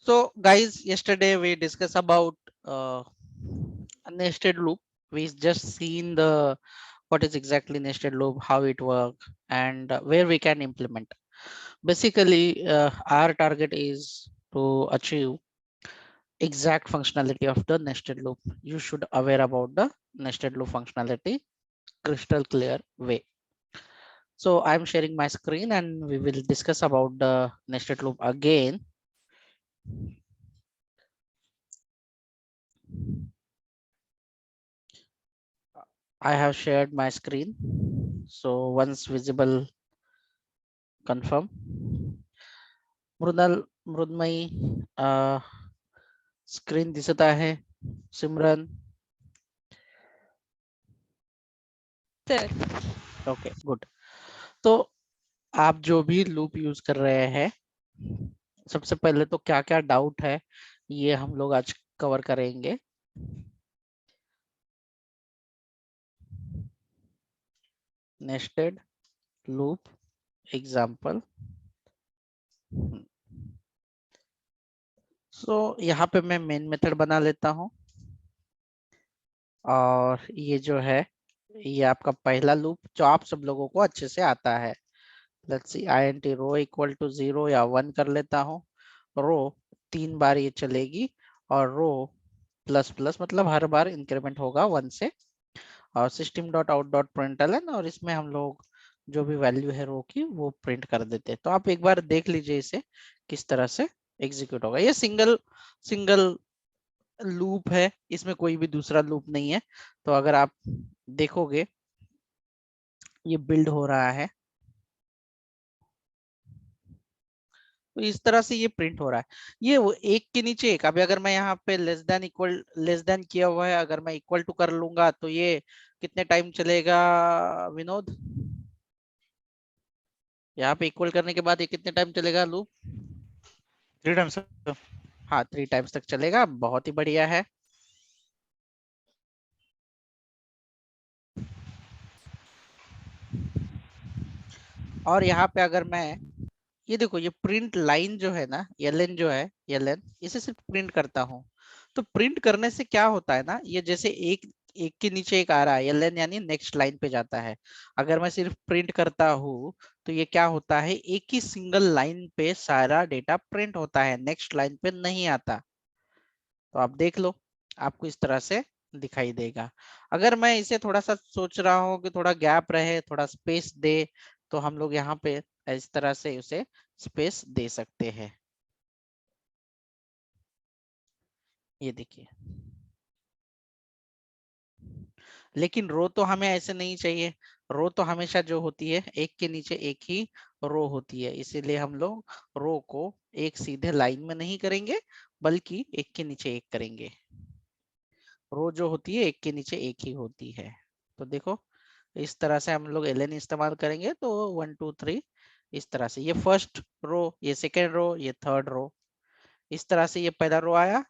So guys, yesterday we discussed about a nested loop. We just seen the what is exactly nested loop, how it work, and where we can implement. Basically, our target is to achieve exact functionality of the nested loop. You should aware about the nested loop functionality crystal clear way. So I'm sharing my screen and we will discuss about the nested loop again. I have shared my screen. So once visible, confirm. मृदल मृदमयी screen दिसत आहे. Simran. Sir okay good. तो आप जो भी loop use कर रहे हैं, सबसे पहले तो क्या क्या डाउट है ये हम लोग आज कवर करेंगे. Nested loop example. सो यहाँ पे मैं मेन मेथड बना लेता हूँ और ये जो है ये आपका पहला लूप जो आप सब लोगों को अच्छे से आता है. Let's see int row equal to 0 या 1 कर लेता हूँ. रो 3 बार ये चलेगी और रो प्लस प्लस मतलब हर बार इंक्रीमेंट होगा 1 से. और system dot out dot println और इसमें हम लोग जो भी वैल्यू है रो की वो प्रिंट कर देते हैं. तो आप एक बार देख लीजिए इसे किस तरह से एग्जीक्यूट होगा. ये सिंगल सिंगल लूप है, इसमें कोई भी दूसरा लूप नहीं है. तो अगर आप देखोगे ये बिल्ड हो रहा है तो इस तरह से ये प्रिंट हो रहा है. ये वो एक के नीचे एक. अभी अगर मैं यहाँ पे लेस देन किया हुआ है, अगर मैं इक्वल टू कर लूंगा तो ये कितने टाइम चलेगा विनोद? यहाँ पे इक्वल करने के बाद ये कितने टाइम चलेगा लूप? 3 टाइम्स. हाँ 3 टाइम्स तक चलेगा. बहुत ही बढ़िया है. और यहाँ पे अगर मैं ये देखो ये प्रिंट लाइन जो है ना एलएन जो है एलएन इसे सिर्फ प्रिंट करता हूँ. तो प्रिंट करने से क्या होता है ना, ये जैसे एक एक के नीचे एक आ रहा है एलएन यानी नेक्स्ट लाइन पे जाता है. अगर मैं सिर्फ प्रिंट करता हूँ तो ये क्या होता है, एक ही सिंगल लाइन पे सारा डेटा प्रिंट होता है, नेक्स्ट लाइन पे नहीं आता. तो आप देख लो आपको इस तरह से दिखाई देगा. अगर मैं इसे थोड़ा सा सोच रहा हूँ कि थोड़ा गैप रहे, थोड़ा स्पेस दे, तो हम लोग यहाँ पे इस तरह से उसे स्पेस दे सकते हैं. ये देखिए. लेकिन रो तो हमें ऐसे नहीं चाहिए. रो तो हमेशा जो होती है एक के नीचे एक ही रो होती है, इसीलिए हम लोग रो को एक सीधे लाइन में नहीं करेंगे बल्कि एक के नीचे एक करेंगे. रो जो होती है एक के नीचे एक ही होती है. तो देखो इस तरह से हम लोग एलएन इस्तेमाल करेंगे तो 1 2 3 इस तरह से. ये फर्स्ट रो, ये सेकेंड रो, ये थर्ड रो. इस तरह से ये पहला रो आया,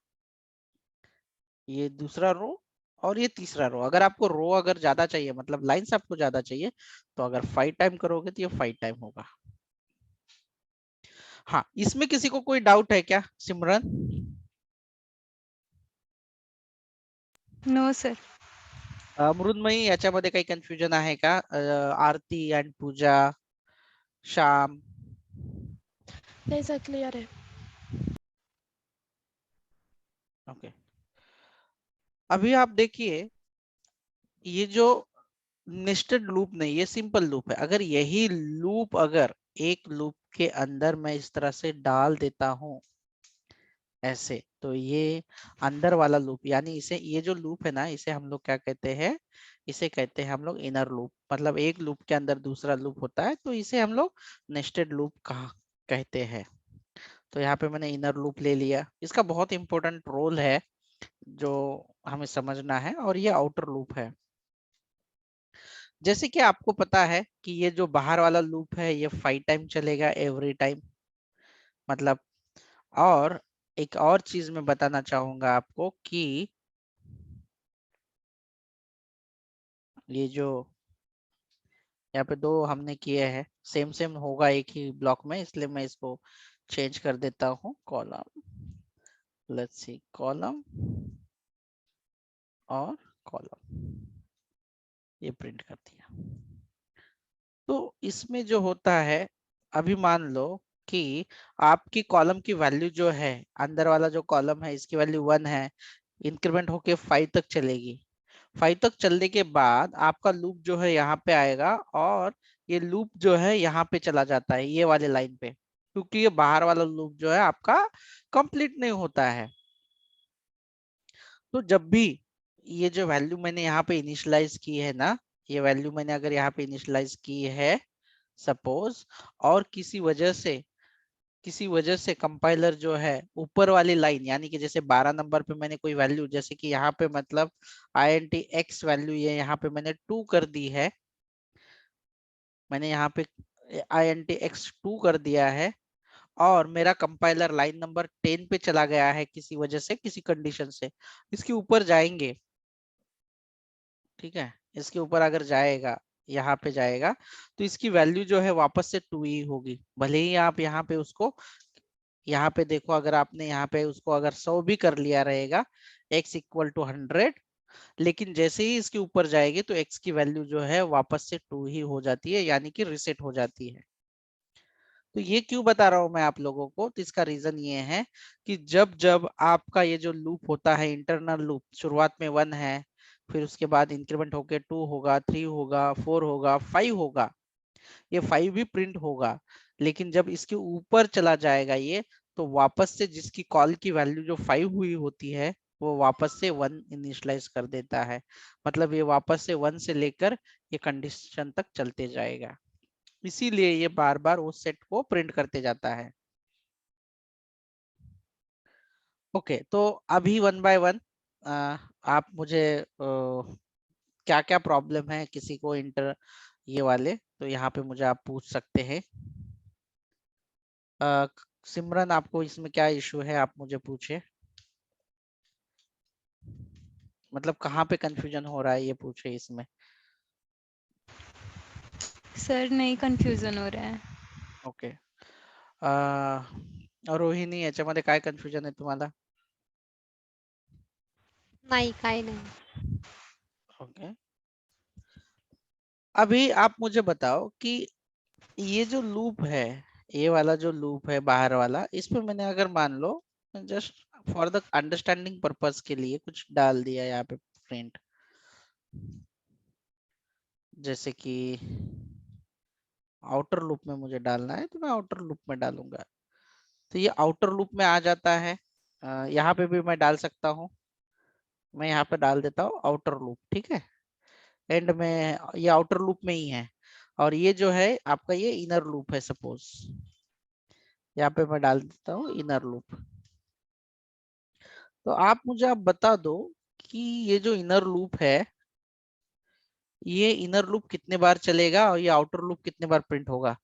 ये दूसरा रो और ये तीसरा रो. अगर आपको रो अगर ज्यादा चाहिए मतलब लाइंस आपको ज्यादा चाहिए तो अगर 5 टाइम करोगे तो ये 5 टाइम होगा. हाँ इसमें किसी को कोई डाउट है क्या सिमरन? No sir. मृदमयी याच्यामध्ये काही कन्फ्युजन आहे का? आरती एंड पूजा, श्याम. नहीं सर क्लियर है. ओके. अभी आप देखिए ये जो नेस्टेड लूप नहीं, ये सिंपल लूप है. अगर यही लूप अगर एक लूप के अंदर मैं इस तरह से डाल देता हूं ऐसे, तो ये अंदर वाला लूप यानी इसे ये जो लूप है ना इसे हम लोग क्या कहते हैं, इसे कहते हैं हम लोग इनर लूप. मतलब एक लूप के अंदर दूसरा लूप होता है तो इसे हम लोग नेस्टेड लूप कहा कहते हैं. तो यहाँ पे मैंने इनर लूप ले लिया. इसका बहुत इंपॉर्टेंट रोल है जो हमें समझना है. और ये आउटर लूप है. जैसे कि आपको पता है कि ये जो बाहर वाला लूप है ये 5 टाइम चलेगा एवरी टाइम मतलब. और एक और चीज मैं बताना चाहूंगा आपको कि ये जो यहाँ पे दो हमने किए हैं सेम सेम होगा एक ही ब्लॉक में, इसलिए मैं इसको चेंज कर देता हूँ कॉलम. लेट्स सी कॉलम और कॉलम, ये प्रिंट कर दिया। तो इसमें जो होता है, अभी मान लो कि आपकी कॉलम की वैल्यू जो है, अंदर वाला जो कॉलम है इसकी वैल्यू 1 है, इंक्रीमेंट होके 5 तक चलेगी। 5 तक चलने के बाद आपका लूप जो है यहाँ पे आएगा और ये लूप जो है यहाँ पे चला जाता है, ये वाले लाइन पे, क्योंकि ये बाहर वाला लूप जो है आपका कंप्लीट नहीं होता है। तो जब भी ये जो वैल्यू मैंने यहाँ पे इनिशियलाइज की है ना, ये वैल्यू मैंने अगर यहाँ पे इनिशियलाइज की है सपोज, और किसी वजह से कंपाइलर जो है ऊपर वाली लाइन, यानी कि जैसे 12 नंबर पे मैंने कोई वैल्यू, जैसे कि यहाँ पे मतलब int x वैल्यू ये यहाँ पे मैंने 2 कर दी है, मैंने यहाँ पे int x 2 कर दिया है, और मेरा कंपाइलर लाइन नंबर 10 पे चला गया है किसी वजह से, किसी कंडीशन से, इसके ऊपर जाएंगे, ठीक है, इसके ऊपर अगर जाएगा, यहाँ पे जाएगा, तो इसकी वैल्यू जो है वापस से 2 ही होगी। भले ही आप यहाँ पे उसको, यहाँ पे देखो, अगर आपने यहाँ पे उसको अगर 100 भी कर लिया रहेगा, x इक्वल टू 100, लेकिन जैसे ही इसके ऊपर जाएगी तो x की वैल्यू जो है वापस से 2 ही हो जाती है, यानी कि रिसेट हो जाती है। तो ये क्यों बता रहा हूं मैं आप लोगों को, तो इसका रीजन ये है कि जब जब आपका ये जो लूप होता है, इंटरनल लूप, शुरुआत में 1 है, फिर उसके बाद इंक्रीमेंट होके 2 होगा, 3 होगा, 4 होगा, 5 होगा, ये 5 भी प्रिंट होगा, लेकिन जब इसके ऊपर चला जाएगा ये, तो वापस से जिसकी कॉल की वैल्यू जो 5 हुई होती है, वो वापस से 1 इनिशियलाइज कर देता है। मतलब ये वापस से 1 से लेकर ये कंडीशन तक चलते जाएगा, इसीलिए ये बार बार उस सेट को प्रिंट करते जाता है। ओके, तो अभी 1 बाय 1 आप मुझे क्या क्या प्रॉब्लम है किसी को इंटर ये वाले, तो यहाँ पे मुझे आप पूछ सकते हैं। सिमरन, आपको इसमें क्या इशू है, आप मुझे पूछे, मतलब कहाँ पे कंफ्यूजन हो रहा है ये पूछे इसमें। सर नहीं कंफ्यूजन हो रहा है। ओके, रोहिणी, याच्यामध्ये काय कन्फ्युजन आहे तुम्हाला? नाही काय नाही. ओके, अभी आप मुझे बताओ कि ये जो लूप है, ये वाला जो लूप है बाहर वाला, इसमें मैंने अगर मान लो just for the understanding purpose के लिए कुछ डाल दिया यहाँ पे प्रिंट, जैसे कि आउटर लूप में मुझे डालना है तो मैं आउटर लूप में डालूंगा, तो ये आउटर लूप में आ जाता है। यहाँ पे भी मैं डाल सकता हूँ, मैं यहाँ पे डाल देता हूँ आउटर लूप, ठीक है, एंड में ये आउटर लूप में ही है, और ये जो है आपका ये इनर लूप है, सपोज यहाँ पे मैं डाल देता हूँ इनर लूप। तो आप मुझे आप बता दो कि ये जो इनर लूप है, ये इनर लूप कितने बार चलेगा और ये आउटर लूप कितने बार प्रिंट होगा।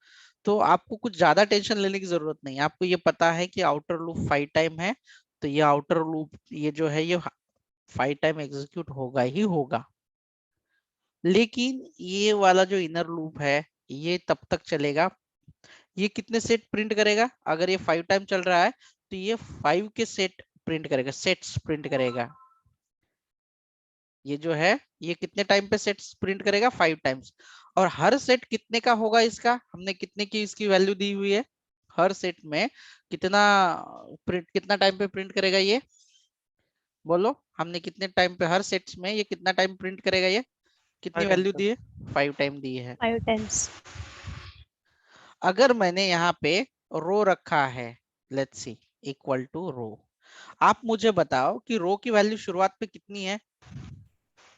तो आपको कुछ ज्यादा टेंशन लेने की जरूरत नहीं है, आपको ये पता है कि आउटर लूप 5 टाइम है, तो ये आउटर लूप ये जो है ये 5 टाइम एग्जीक्यूट होगा ही होगा। लेकिन ये वाला जो इनर लूप है ये तब तक चलेगा, ये कितने सेट प्रिंट करेगा, अगर ये 5 टाइम चल रहा है तो ये 5 के सेट प्रिंट करेगा, सेट्स प्रिंट करेगा। ये जो है ये कितने टाइम पे सेट्स प्रिंट करेगा, 5 टाइम्स। और हर सेट कितने का होगा, इसका हमने कितने की इसकी वैल्यू दी हुई है, हर सेट में कितना प्रिंट, कितना टाइम पे प्रिंट करेगा ये, बोलो हमने कितने टाइम पे, हर सेट्स में ये कितना टाइम प्रिंट करेगा, ये कितनी 5 वैल्यू टाइम्स दी है, 5 टाइम दी है। 5 times. अगर मैंने यहाँ पे रो रखा है, लेट्स सी इक्वल टू रो, आप मुझे बताओ कि रो की वैल्यू शुरुआत पे कितनी है,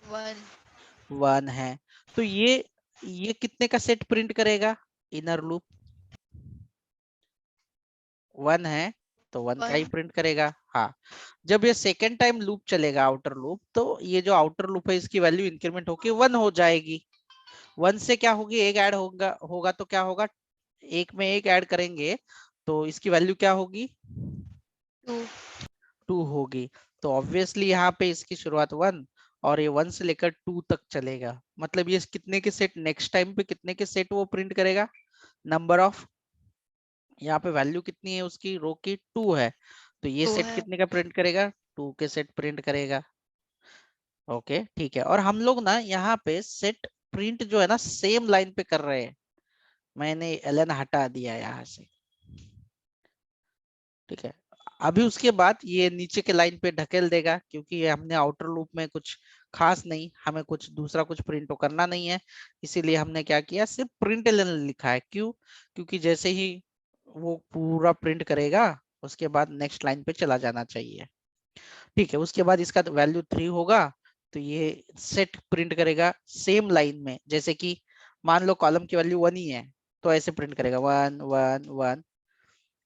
1 है, तो ये कितने का सेट प्रिंट करेगा, इनर लूप 1 है तो 1 का ही प्रिंट करेगा। हाँ, जब ये सेकेंड टाइम लूप चलेगा आउटर लूप, तो ये जो आउटर लूप है इसकी वैल्यू इंक्रीमेंट होके 1 हो जाएगी। 1 से क्या होगी, एक ऐड होगा तो क्या होगा, एक में एक ऐड करेंगे तो इसकी वैल्यू क्या होगी, 2 होगी। तो ऑब्वियसली यहाँ पे इसकी शुरुआत 1 और ये 1 से लेकर 2 तक चलेगा, मतलब ये कितने के सेट, नेक्स्ट टाइम पे कितने के सेट वो प्रिंट करेगा, नंबर ऑफ, यहाँ पे वैल्यू कितनी है उसकी रो की, 2 है, तो ये तो सेट है कितने का प्रिंट करेगा? 2 के सेट प्रिंट करेगा। ओके ठीक है। और हम लोग ना यहाँ पे सेट प्रिंट जो है ना सेम लाइन पे कर रहे हैं। मैंने एलन हटा दिया यहाँ से, ठीक है। अभी उसके बाद ये नीचे के लाइन पे ढकेल देगा, क्योंकि ये हमने आउटर लूप में कुछ खास नहीं, हमें कुछ दूसरा कुछ प्रिंट तो करना नहीं है, इसीलिए हमने क्या किया, सिर्फ प्रिंट एलन लिखा है। क्यों? क्योंकि जैसे ही वो पूरा प्रिंट करेगा उसके बाद नेक्स्ट लाइन पे चला जाना चाहिए, ठीक है। उसके बाद इसका वैल्यू 3 होगा, तो ये सेट प्रिंट करेगा सेम लाइन में। जैसे कि मान लो कॉलम की वैल्यू 1 ही है, तो ऐसे प्रिंट करेगा 1 1 1।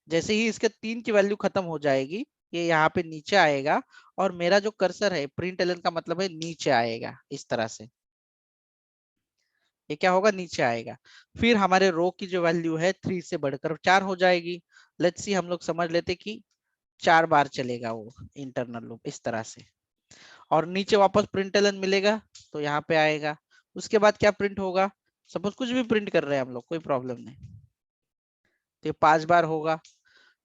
जैसे ही इसके 3 की वैल्यू खत्म हो जाएगी, ये यहाँ पे नीचे आएगा, और मेरा जो कर्सर है प्रिंट एलन का मतलब है नीचे आएगा इस तरह से। ये क्या होगा? नीचे आएगा। फिर हमारे रो की जो वैल्यू है 3 से बढ़कर 4 हो जाएगी। लेट्स सी, हम लोग समझ लेते कि 4 बार चलेगा वो इंटरनल लूप इस तरह से, और नीचे वापस प्रिंट एलन मिलेगा तो यहाँ पे आएगा। उसके बाद क्या प्रिंट होगा? सपोज कुछ भी प्रिंट कर रहे हैं हम लोग, कोई प्रॉब्लम नहीं, तो ये 5 बार होगा।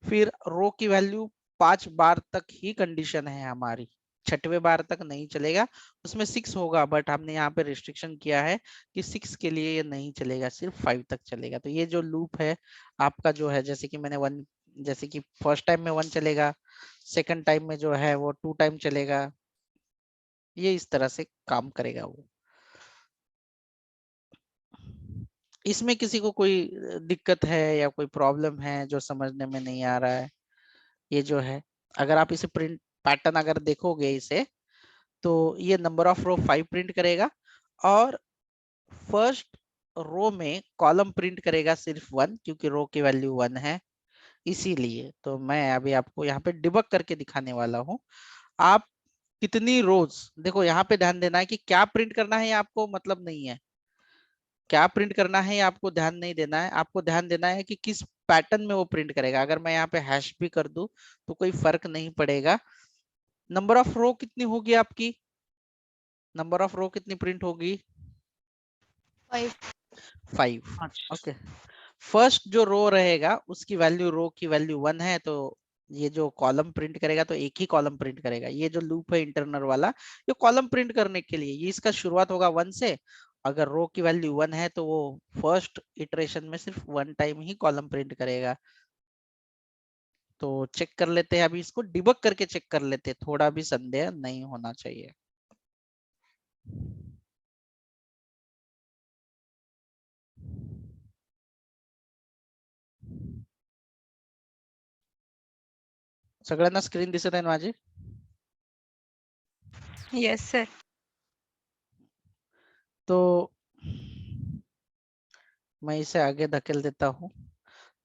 फिर रो की वैल्यू 5 बार तक ही कंडीशन है हमारी, 6वें बार तक नहीं चलेगा। उसमें 6 होगा, बट हमने यहाँ पे रिस्ट्रिक्शन किया है कि 6 के लिए ये नहीं चलेगा, सिर्फ 5 तक चलेगा। तो ये जो लूप है आपका जो है, जैसे कि मैंने 1, जैसे कि फर्स्ट टाइम में 1 चलेगा, सेकंड टाइम में जो है वो 2 टाइम चलेगा, ये इस तरह से काम करेगा वो। इसमें किसी को कोई दिक्कत है या कोई प्रॉब्लम है जो समझने में नहीं आ रहा है? ये जो है, अगर आप इसे प्रिंट पैटर्न अगर देखोगे इसे, तो ये नंबर ऑफ रो 5 प्रिंट करेगा, और फर्स्ट रो में कॉलम प्रिंट करेगा सिर्फ 1, क्योंकि रो की वैल्यू 1 है। इसीलिए तो मैं अभी आपको यहाँ पे डिबग करके दिखाने वाला हूँ। आप कितनी रोज, देखो यहाँ पे ध्यान देना है कि क्या प्रिंट करना है, आपको मतलब नहीं है क्या प्रिंट करना है, आपको ध्यान नहीं देना है। आपको ध्यान देना है कि किस पैटर्न में वो प्रिंट करेगा। अगर मैं यहाँ पे हैश भी कर दूं तो कोई फर्क नहीं पड़ेगा। नंबर ऑफ रो कितनी होगी आपकी? नंबर ऑफ रो कितनी प्रिंट होगी? 5। 5। अच्छा ओके। फर्स्ट जो रो रहेगा उसकी वैल्यू, रो की वैल्यू 1 है, तो ये जो कॉलम प्रिंट करेगा तो एक ही कॉलम प्रिंट करेगा। ये जो लूप है इंटरनल वाला, ये कॉलम प्रिंट करने के लिए, ये इसका शुरुआत होगा 1 से। अगर रो की वैल्यू 1 है तो वो फर्स्ट इटरेशन में सिर्फ 1 टाइम ही कॉलम प्रिंट करेगा। तो चेक कर लेते हैं, अभी इसको डिबग करके चेक कर लेते हैं, थोड़ा भी संदेह नहीं होना चाहिए। सगळ्यांना स्क्रीन दिसत आहे ना माझी? Yes sir. तो मैं इसे आगे धकेल देता हूँ।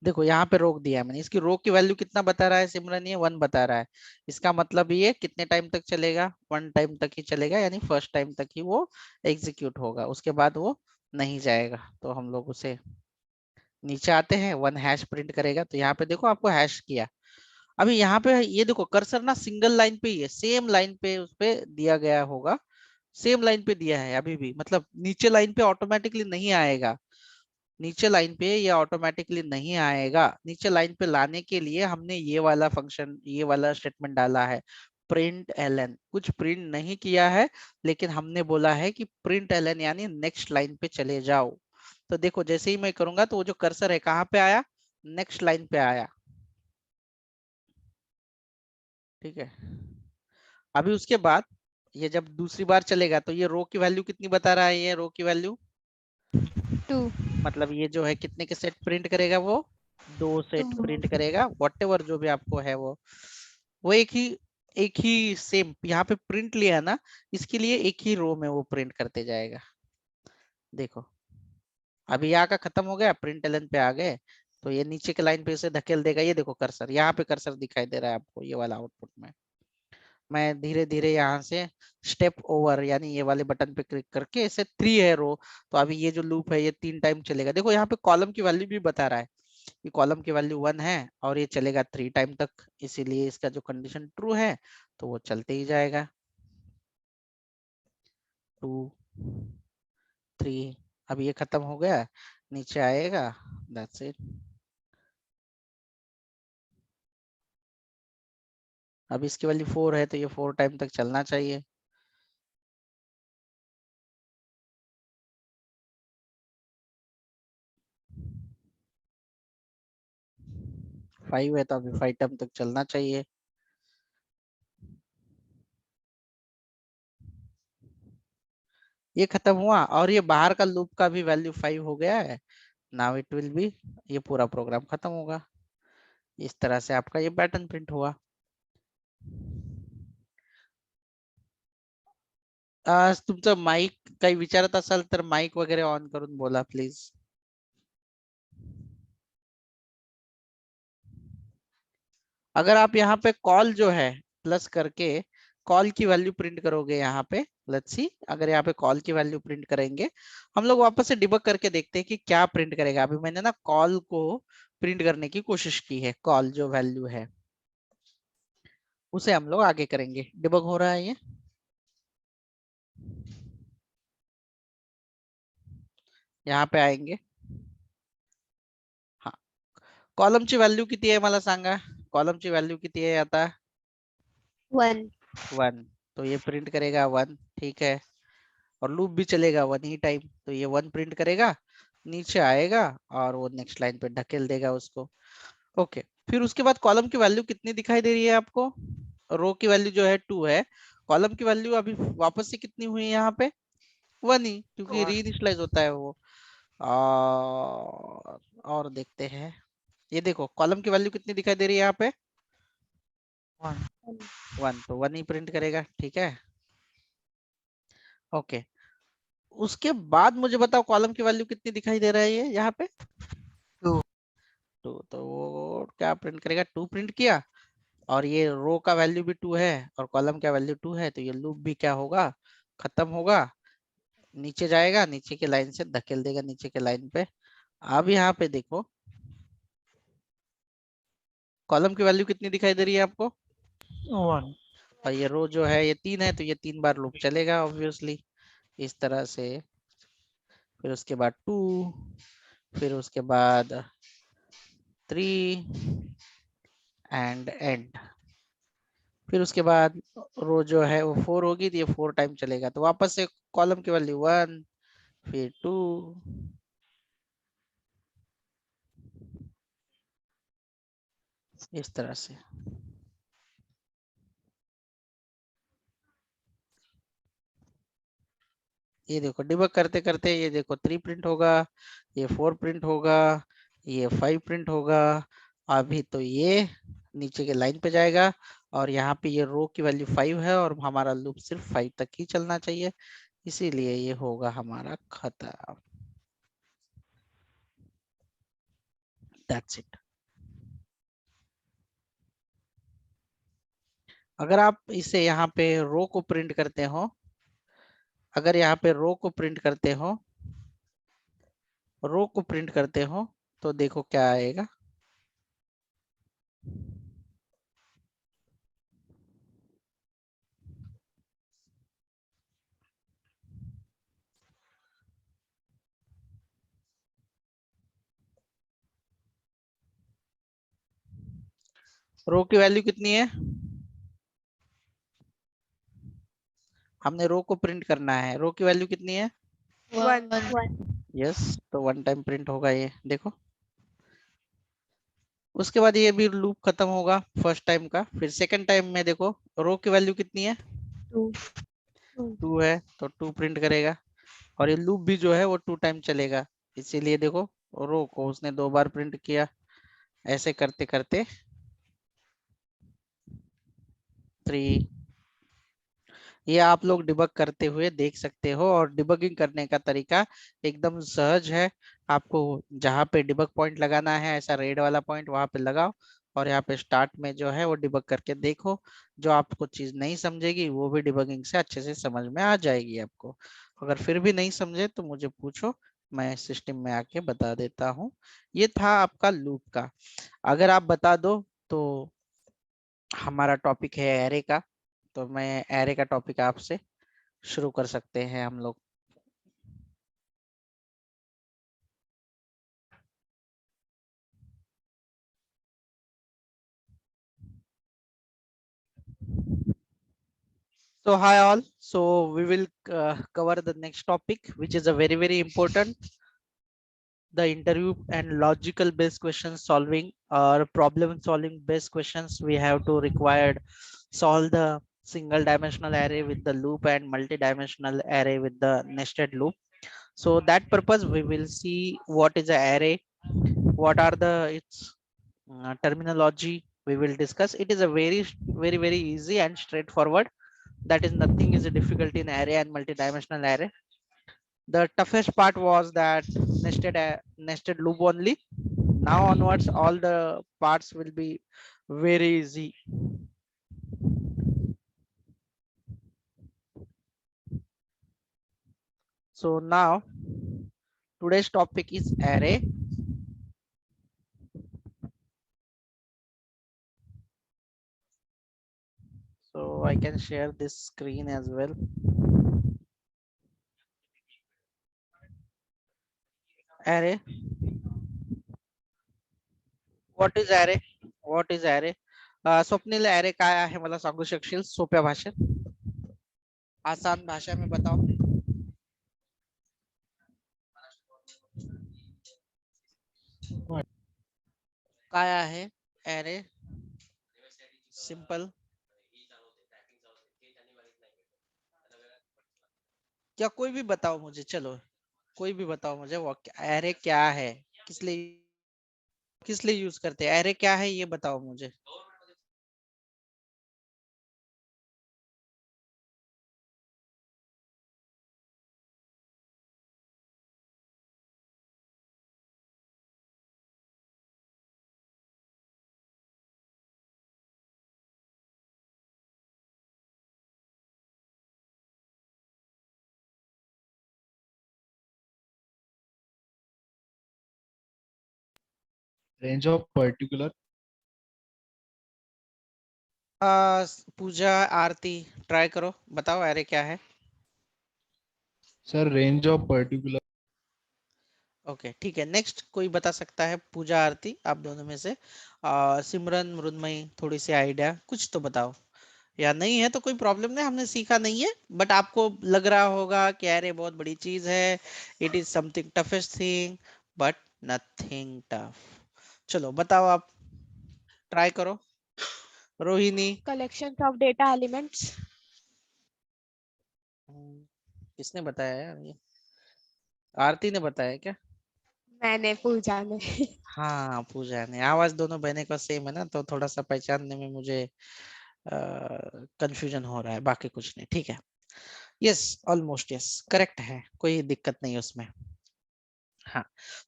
देखो यहाँ पे रोक दिया मैंने, इसकी रोक की वैल्यू कितना बता रहा है सिमरन? ये 1 बता रहा है। इसका मतलब ये कितने टाइम तक चलेगा? 1 टाइम तक ही चलेगा, यानी फर्स्ट टाइम तक ही वो एग्जीक्यूट होगा, उसके बाद वो नहीं जाएगा। तो हम लोग उसे नीचे आते हैं, 1 हैश प्रिंट करेगा। तो यहाँ पे देखो आपको हैश किया। अभी यहाँ पे ये देखो कर्सर ना सिंगल लाइन पे ही है, सेम लाइन पे उस पे दिया गया होगा, सेम लाइन पे दिया है अभी भी, मतलब नीचे लाइन पे ऑटोमेटिकली नहीं आएगा। नीचे लाइन पे ये ऑटोमेटिकली नहीं आएगा। नीचे लाइन पे लाने के लिए हमने ये वाला फंक्शन, ये वाला स्टेटमेंट डाला है, प्रिंट एलन। कुछ प्रिंट नहीं किया है, लेकिन हमने बोला है कि प्रिंट एलन यानी नेक्स्ट लाइन पे चले जाओ। तो देखो जैसे ही मैं करूंगा तो वो जो कर्सर है कहाँ पे आया? नेक्स्ट लाइन पे आया, ठीक है। अभी उसके बाद ये जब दूसरी बार चलेगा तो ये रो की वैल्यू कितनी बता रहा है? ये रो की वैल्यू 2। मतलब ये जो है कितने के सेट प्रिंट करेगा? वो 2 सेट 2। प्रिंट करेगा। व्हाटएवर जो भी आपको है वो एक ही सेम यहाँ पे प्रिंट लिया ना, इसके लिए एक ही रो में वो प्रिंट करते जाएगा। देखो अभी यहाँ का खत्म हो गया, प्रिंट एलन पे आ गए, तो ये नीचे के लाइन पे इसे धकेल देगा। ये देखो कर्सर, यहाँ पे कर्सर दिखाई दे रहा है आपको, ये वाला आउटपुट में। मैं धीरे धीरे यहाँ से स्टेप ओवर यानी ये वाले बटन पे क्लिक करके, इसे 3 है रो, तो अभी ये जो लूप है ये 3 टाइम चलेगा। देखो यहाँ पे कॉलम की वैल्यू भी बता रहा है कि कॉलम की वैल्यू 1 है, और ये चलेगा 3 टाइम तक, इसीलिए इसका जो कंडीशन ट्रू है तो वो चलते ही जाएगा। 2 3, अब ये खत्म हो गया, नीचे आएगा, दैट्स इट। अब इसकी वैल्यू 4 है तो ये 4 टाइम तक चलना चाहिए। फाइव है तो अभी 5 टाइम तक चलना चाहिए। ये खत्म हुआ और ये बाहर का लूप का भी वैल्यू 5 हो गया है। नाउ इट विल बी, ये पूरा प्रोग्राम खत्म होगा। इस तरह से आपका ये पैटर्न प्रिंट हुआ। आज तुमचं माईक काही विचारत असाल तर माईक वगैरे ऑन करून बोला प्लीज। अगर आप यहाँ पे कॉल जो है प्लस करके कॉल की वैल्यू प्रिंट करोगे यहाँ पे, लेट्स सी, अगर यहाँ पे कॉल की वैल्यू प्रिंट करेंगे, हम लोग वापस से डिबग करके देखते हैं कि क्या प्रिंट करेगा। अभी मैंने ना कॉल को प्रिंट करने की कोशिश की है, कॉल जो वैल्यू है उसे हम लोग आगे करेंगे। डिबग हो रहा है ये, यहाँ पे आएंगे। हाँ, कॉलमची व्हॅल्यू किती आहे मला सांगा, कॉलमची व्हॅल्यू किती आहे आता? 1. 1, तो ये प्रिंट करेगा 1, ठीक है। और लूप भी चलेगा 1 ही टाइम, तो ये 1 प्रिंट करेगा, नीचे आएगा और वो नेक्स्ट लाइन पे ढकेल देगा उसको। ओके, फिर उसके बाद कॉलम की वैल्यू कितनी दिखाई दे रही है आपको? रो की वैल्यू जो है 2 है, कॉलम की वैल्यू अभी वापस से कितनी हुई है यहाँ पे? 1 ही, क्योंकि रीइनिशियलाइज होता है वो। और देखते हैं, ये देखो कॉलम की वैल्यू कितनी दिखाई दे रही है यहाँ पे? 1, तो 1 ही प्रिंट करेगा, ठीक है। ओके, उसके बाद मुझे बताओ कॉलम की वैल्यू कितनी दिखाई दे रहा है ये यहाँ पे? 2. 2, तो वो क्या प्रिंट करेगा? 2 प्रिंट किया, और ये रो का वैल्यू भी 2 है और कॉलम का वैल्यू 2 है, तो ये लूप भी क्या होगा? खत्म होगा, नीचे जाएगा, नीचे के लाइन से धकेल देगा नीचे के लाइन पे। अब यहाँ पे देखो कॉलम की वैल्यू कितनी दिखाई दे रही है आपको? 1. और ये रो जो है ये 3 है, तो ये 3 बार लूप चलेगा ऑब्वियसली, इस तरह से। फिर उसके बाद 2, फिर उसके बाद 3 एंड एंड। फिर उसके बाद रो जो है वो 4 होगी, तो ये 4 टाइम चलेगा, तो वापस से कॉलम की वैल्यू 1, फिर 2, इस तरह से। ये देखो डिबग करते करते ये देखो 3 प्रिंट होगा, ये 4 प्रिंट होगा, ये 5 प्रिंट होगा। अभी तो ये नीचे के लाइन पे जाएगा, और यहाँ पे ये रो की वैल्यू 5 है और हमारा लूप सिर्फ 5 तक ही चलना चाहिए, इसीलिए ये होगा हमारा खत्म। That's it. अगर आप इसे यहाँ पे रो को प्रिंट करते हो, अगर यहाँ पे रो को प्रिंट करते हो, रो को प्रिंट करते हो, तो देखो क्या आएगा। रो की वैल्यू कितनी है? हमने रो को प्रिंट करना है, रो की वैल्यू कितनी है? 1. 1. यस, तो 1 टाइम प्रिंट होगा ये, देखो। उसके बाद ये भी लूप खत्म होगा फर्स्ट टाइम का। फिर सेकंड टाइम में देखो रो की वैल्यू कितनी है? 2. 2. 2 है, तो 2 प्रिंट करेगा, और ये लूप भी जो है वो 2 टाइम चलेगा, इसीलिए देखो रो को उसने 2 बार प्रिंट किया। ऐसे करते करते 3, ये आप लोग डिबग करते हुए देख सकते हो, और डिबगिंग करने का तरीका एकदम सहज है। आपको जहाँ पे डिबग पॉइंट लगाना है, ऐसा रेड वाला पॉइंट वहां पे लगाओ, और यहाँ पे स्टार्ट में जो है वो डिबग करके देखो। जो आपको चीज नहीं समझेगी वो भी डिबगिंग से अच्छे से समझ में आ जाएगी आपको। अगर फिर भी नहीं समझे तो मुझे पूछो, मैं सिस्टम में आके बता देता हूँ। ये था आपका लूप का। अगर आप बता दो तो हमारा टॉपिक है एरे का, तो मैं एरे का टॉपिक आपसे शुरू कर सकते हैं हम लोग। So hi all. So we will cover the next topic, which is a very important, the interview and logical based questions solving or problem solving based questions. We have to required solve the single dimensional array with the loop and multi-dimensional array with the nested loop. So that purpose we will see what is an array, what are the its terminology we will discuss. It is a very easy and straightforward. That is nothing is a difficulty in array and multi-dimensional array. The toughest part was that nested loop only. Now onwards all the parts will be very easy. So now today's topic is array. So I can share this screen as well. Array. What is array? What is array? Swapnil array काय आहे मला सांगू शकशील सोप्या भाषेत, आसान भाषा में बताओ. काय आहे array? सिंपल. क्या कोई भी बताओ मुझे, चलो कोई भी बताओ मुझे वो array क्या है, किस लिए यूज करते हैं, array क्या है ये बताओ मुझे. Range of particular. Puja Aarti try करो, बताओ array क्या है. Sir, range of particular. Okay ठीक है, नेक्स्ट कोई बता सकता है, पूजा आरती आप दोनों में से. सिमरन मृदमयी थोड़ी सी आइडिया कुछ तो बताओ, या नहीं है तो कोई प्रॉब्लम नहीं, हमने सीखा नहीं है, बट आपको लग रहा होगा कि अरे बहुत बड़ी चीज है, it is something toughest thing, but nothing tough. चलो बताओ, आप ट्राई करो. Rohini. collections of data elements. किसने बताया यार ये, आरती ने बताया क्या? मैंने पूजा ने. हाँ पूजा ने. आवाज दोनों बहने का सेम है ना, तो थोड़ा सा पहचानने में मुझे कंफ्यूजन हो रहा है, बाकी कुछ नहीं. ठीक है, यस ऑलमोस्ट यस करेक्ट है, कोई दिक्कत नहीं है उसमें. हाँ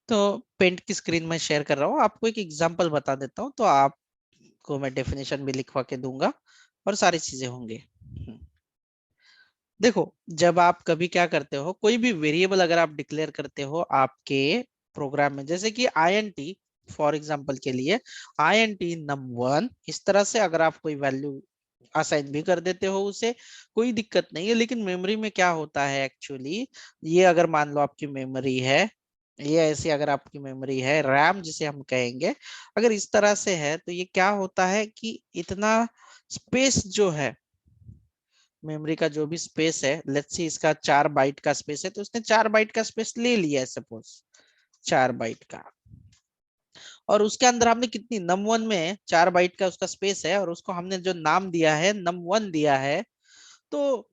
तो पेंट की स्क्रीन में शेयर कर रहा हूँ, आपको एक एग्जांपल बता देता हूँ, तो आपको मैं डेफिनेशन भी लिखवा के दूंगा और सारी चीजें होंगे. देखो, जब आप कभी क्या करते हो, कोई भी वेरिएबल अगर आप डिक्लेयर करते हो आपके प्रोग्राम में, जैसे कि int फॉर एग्जांपल के लिए int num1, इस तरह से अगर आप कोई वैल्यू असाइन भी कर देते हो उसे, कोई दिक्कत नहीं है. लेकिन मेमोरी में क्या होता है एक्चुअली, ये अगर मान लो आपकी मेमोरी है, ये ऐसी अगर आपकी मेमोरी है, रैम जिसे हम कहेंगे, अगर इस तरह से है, तो ये क्या होता है कि इतना स्पेस जो है, मेमोरी का जो भी स्पेस है, लेट्स सी इसका 4 बाइट का स्पेस है, तो उसने 4 बाइट का स्पेस ले लिया है सपोज, 4 बाइट का, और उसके अंदर हमने कितनी num1 में 4 बाइट का उसका स्पेस है, और उसको हमने जो नाम दिया है num1 दिया है. तो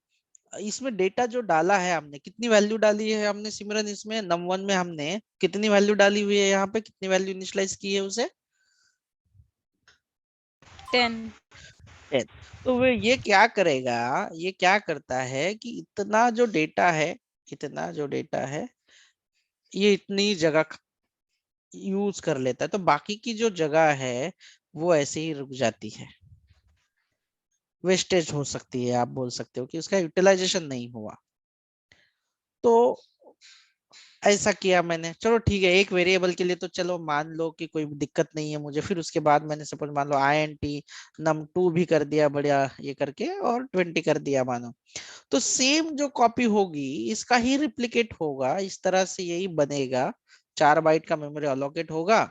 इसमें डेटा जो डाला है हमने, कितनी वैल्यू डाली है हमने सिमरन, इसमें num1 में हमने कितनी वैल्यू डाली हुई है, यहाँ पे कितनी वैल्यू इनिशियलाइज की है उसे, 10. 10. तो वो ये क्या करेगा, ये क्या करता है कि इतना जो डेटा है, इतना जो डेटा है, ये इतनी जगह यूज कर लेता है, तो बाकी की जो जगह है वो ऐसे ही रुक जाती है, वेस्टेज हो सकती है, आप बोल सकते हो कि उसका यूटिलाइजेशन नहीं हुआ. तो ऐसा किया मैंने, चलो ठीक है, एक वेरिएबल के लिए तो चलो मान लो कि कोई दिक्कत नहीं है मुझे, फिर उसके बाद मैंने सपोज मान लो int num2 भी कर दिया बढ़िया ये करके, और 20 कर दिया मानो, तो सेम जो कॉपी होगी इसका ही रिप्लिकेट होगा, इस तरह से यही बनेगा. 4 बाइट का मेमोरी अलोकेट होगा,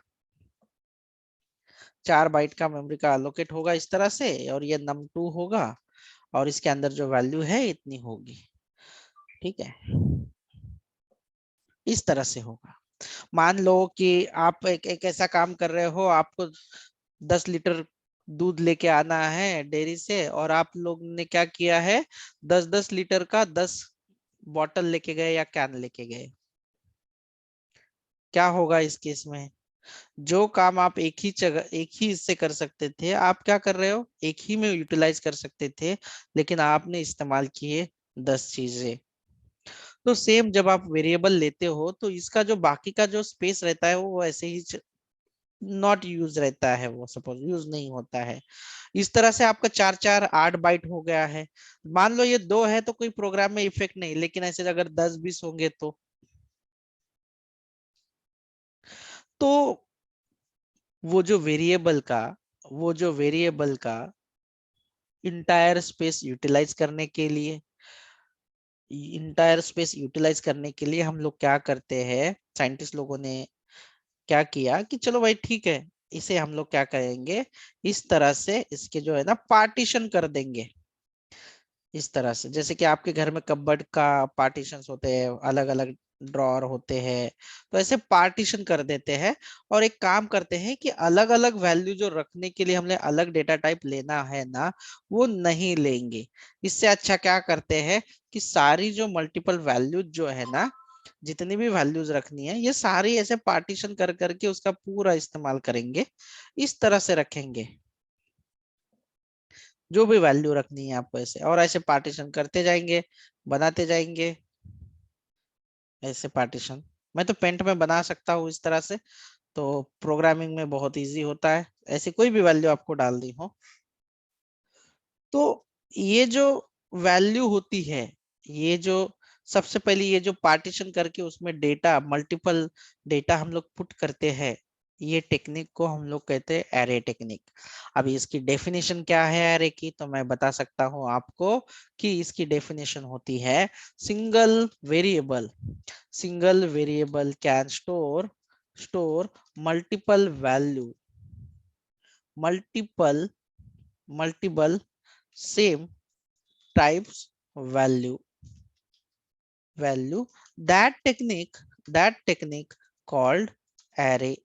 4 बाइट का मेमोरी का अलोकेट होगा इस तरह से, और ये num2 होगा, और इसके अंदर जो वैल्यू है इतनी होगी। ठीक है, इस तरह से होगा। मान लो कि आप एक ऐसा काम कर रहे हो, आपको 10 लीटर दूध लेके आना है डेयरी से, और आप लोग ने क्या किया है, 10-10 लीटर का 10 बॉटल लेके गए या कैन लेके गए। क्या होगा इस केस में? जो काम आप एक ही जगह एक ही इससे कर सकते थे, आप क्या कर रहे हो, एक ही में यूटिलाइज कर सकते थे, लेकिन आपने इस्तेमाल किए 10 चीजें। तो सेम जब आप वेरिएबल लेते हो तो इसका जो बाकी का जो स्पेस रहता है वो ऐसे ही नॉट यूज रहता है, वो सपोज यूज नहीं होता है। इस तरह से आपका 4-4-8 बाइट हो गया है। मान लो ये 2 है तो कोई प्रोग्राम में इफेक्ट नहीं, लेकिन ऐसे अगर 10-20 होंगे तो वो जो वेरिएबल का इंटायर स्पेस यूटिलाइज करने के लिए हम लोग क्या करते हैं, साइंटिस्ट लोगों ने क्या किया कि चलो भाई ठीक है, इसे हम लोग क्या करेंगे, इस तरह से इसके जो है ना पार्टीशन कर देंगे। इस तरह से जैसे कि आपके घर में कबर्ड का पार्टीशन होते हैं, अलग अलग ड्रॉर होते हैं, तो ऐसे पार्टीशन कर देते हैं। और एक काम करते हैं कि अलग अलग वैल्यू जो रखने के लिए हमने अलग डेटा टाइप लेना है ना, वो नहीं लेंगे। इससे अच्छा क्या करते हैं कि सारी जो मल्टीपल वैल्यूज जो है ना, जितनी भी वैल्यूज रखनी है, ये सारी ऐसे पार्टीशन कर करके उसका पूरा इस्तेमाल करेंगे। इस तरह से रखेंगे, जो भी वैल्यू रखनी है आपको ऐसे, और ऐसे पार्टीशन करते जाएंगे, बनाते जाएंगे ऐसे पार्टीशन। मैं तो पेंट में बना सकता हूँ इस तरह से, तो प्रोग्रामिंग में बहुत इजी होता है, ऐसी कोई भी वैल्यू आपको डाल दी हो। तो ये जो वैल्यू होती है, ये जो सबसे पहले ये जो पार्टीशन करके उसमें डेटा, मल्टीपल डेटा हम लोग पुट करते हैं, ये टेक्निक को हम लोग कहते हैं एरे टेक्निक। अभी इसकी डेफिनेशन क्या है एरे की, तो मैं बता सकता हूं आपको कि इसकी डेफिनेशन होती है single variable can store multiple value, multiple multiple same types value that technique called array.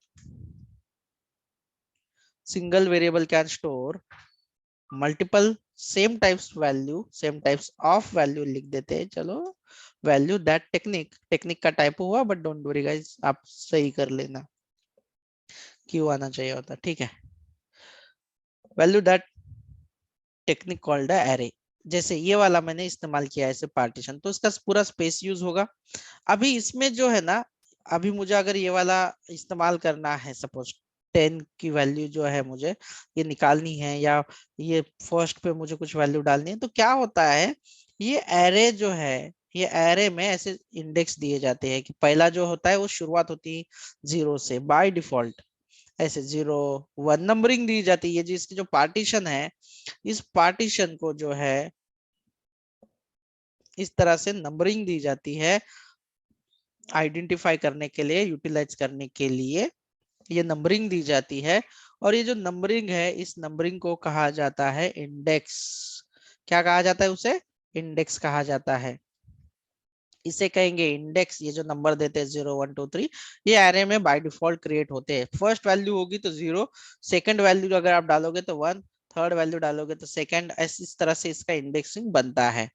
Single variable can store multiple same types of value लिख देते हैं, चलो वैल्यू दैट टेक्निक का टाइप हुआ, बट डोंट वरी गाइस, आप सही कर लेना, क्यों आना चाहिए होता, ठीक है। Value that technique called array, जैसे ये वाला मैंने इस्तेमाल किया है ऐसे पार्टीशन, तो इसका पूरा स्पेस यूज होगा। अभी इसमें जो है ना, अभी मुझे अगर ये वाला इस्तेमाल करना है, सपोज 10 की वैल्यू जो है मुझे ये निकालनी है, या ये फर्स्ट पे मुझे कुछ वैल्यू डालनी है, तो क्या होता है, ये एरे जो है, ये एरे में ऐसे इंडेक्स दिए जाते हैं कि पहला जो होता है वो शुरुआत होती है 0 से बाय डिफॉल्ट, ऐसे 0-1 नंबरिंग दी जाती है। ये जिसकी जो पार्टीशन है, इस पार्टीशन को जो है इस तरह से नंबरिंग दी जाती है, आइडेंटिफाई करने के लिए, यूटिलाइज करने के लिए ये नंबरिंग दी जाती है। और ये जो नंबरिंग है, इस नंबरिंग को कहा जाता है इंडेक्स। क्या कहा जाता है उसे? इंडेक्स कहा जाता है। इसे कहेंगे इंडेक्स। ये जो नंबर देते हैं 0 1 2 3, ये एरे में बाय डिफॉल्ट क्रिएट होते हैं। फर्स्ट वैल्यू होगी तो 0, सेकंड वैल्यू अगर आप डालोगे तो 1, थर्ड वैल्यू डालोगे तो सेकंड, इस तरह से इसका इंडेक्सिंग बनता है।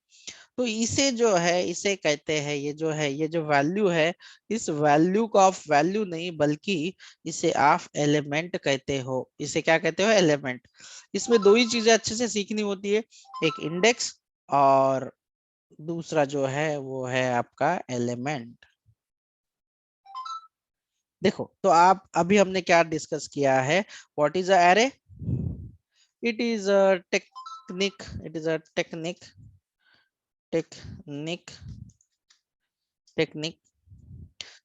तो इसे जो है, इसे कहते हैं, ये जो है, ये जो वैल्यू है, इस वैल्यू को आप वैल्यू नहीं बल्कि इसे आप एलिमेंट कहते हो। इसे क्या कहते हो? एलिमेंट। इसमें दो ही चीजें अच्छे से सीखनी होती है, एक इंडेक्स और दूसरा जो है वो है आपका एलिमेंट। देखो तो आप अभी हमने क्या डिस्कस किया है, what is a array? It is a technique, technique technique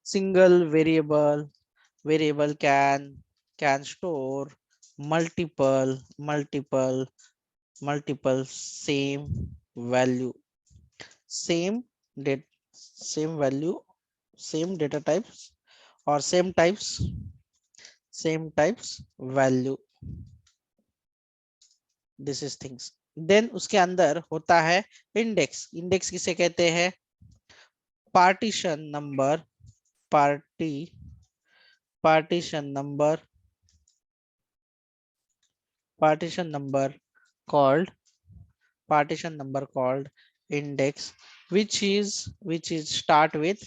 single variable can store multiple multiple value same date same value same data types or same types value. This is things. Then उसके अंदर होता है index. Index किसे कहते हैं? Partition number, partition number, partition number called partition number called index, which is start with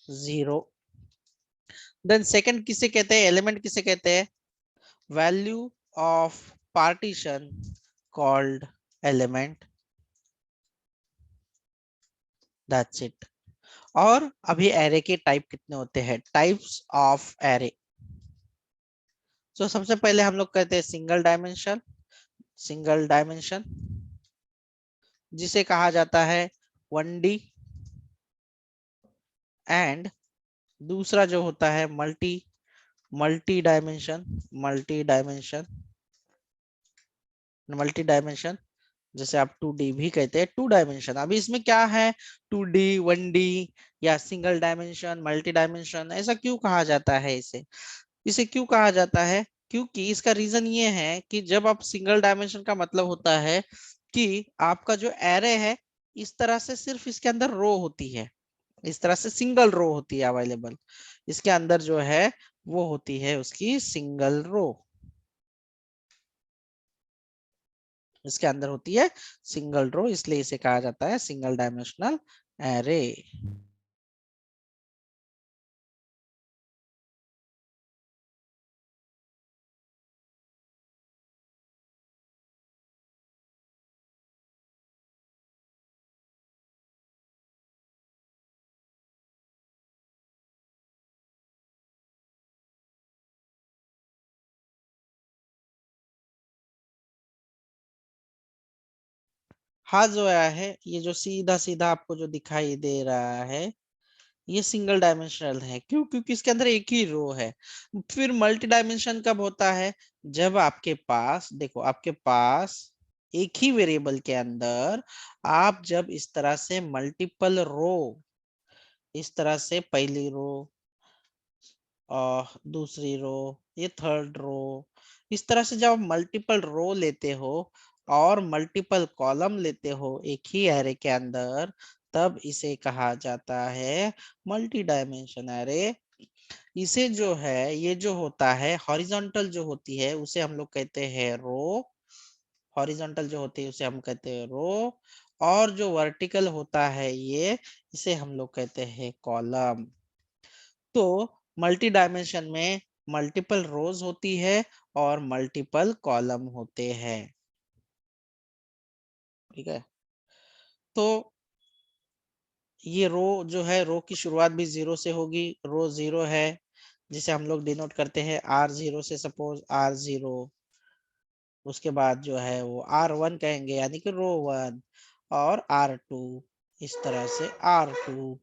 0. then second किसे कहते हैं? एलिमेंट किसे कहते हैं? value of partition called element. that's it. और अभी एरे के टाइप कितने होते हैं? Types of array. तो सबसे पहले हम लोग कहते हैं सिंगल डायमेंशन जिसे कहा जाता है 1D, एंड दूसरा जो होता है मल्टी डायमेंशन जैसे आप 2D भी कहते हैं, 2 डायमेंशन। अभी इसमें क्या है? 2D 1D या सिंगल डायमेंशन, मल्टी डायमेंशन, ऐसा क्यों कहा जाता है? इसे क्यों कहा जाता है? क्योंकि इसका रीजन ये है कि जब आप सिंगल डायमेंशन का मतलब होता है कि आपका जो एरे है इस तरह से सिर्फ इसके अंदर रो होती है, इस तरह से सिंगल रो होती है अवेलेबल, इसके अंदर जो है वो होती है उसकी सिंगल रो, इसके अंदर होती है सिंगल रो, इसलिए इसे कहा जाता है सिंगल डायमेंशनल एरे। हाँ जो आया है, ये जो सीधा सीधा आपको जो दिखाई दे रहा है ये सिंगल डायमेंशनल है। क्यों? क्योंकि इसके अंदर एक ही रो है। फिर मल्टी डायमेंशन कब होता है? जब आपके पास, देखो आपके पास एक ही वेरिएबल के अंदर आप जब इस तरह से मल्टीपल रो, इस तरह से पहली रो और दूसरी रो, ये थर्ड रो, इस तरह से जब आप मल्टीपल रो लेते हो और मल्टीपल कॉलम लेते हो एक ही एरे के अंदर, तब इसे कहा जाता है मल्टी डायमेंशन एरे। इसे जो है, ये जो होता है हॉरिजॉन्टल जो होती है उसे हम लोग कहते हैं रो, हॉरिजॉन्टल जो होती है उसे हम कहते हैं रो, और जो वर्टिकल होता है ये, इसे हम लोग कहते हैं कॉलम। तो मल्टी डायमेंशन में मल्टीपल रोज होती है और मल्टीपल कॉलम होते हैं, ठीक है। तो ये रो जो है, रो की शुरुआत भी 0 से होगी, रो 0 है जिसे हम लोग डिनोट करते हैं R0 से, सपोज R0, उसके बाद जो है वो R1 कहेंगे यानी कि रो 1, और R2, इस तरह से R2।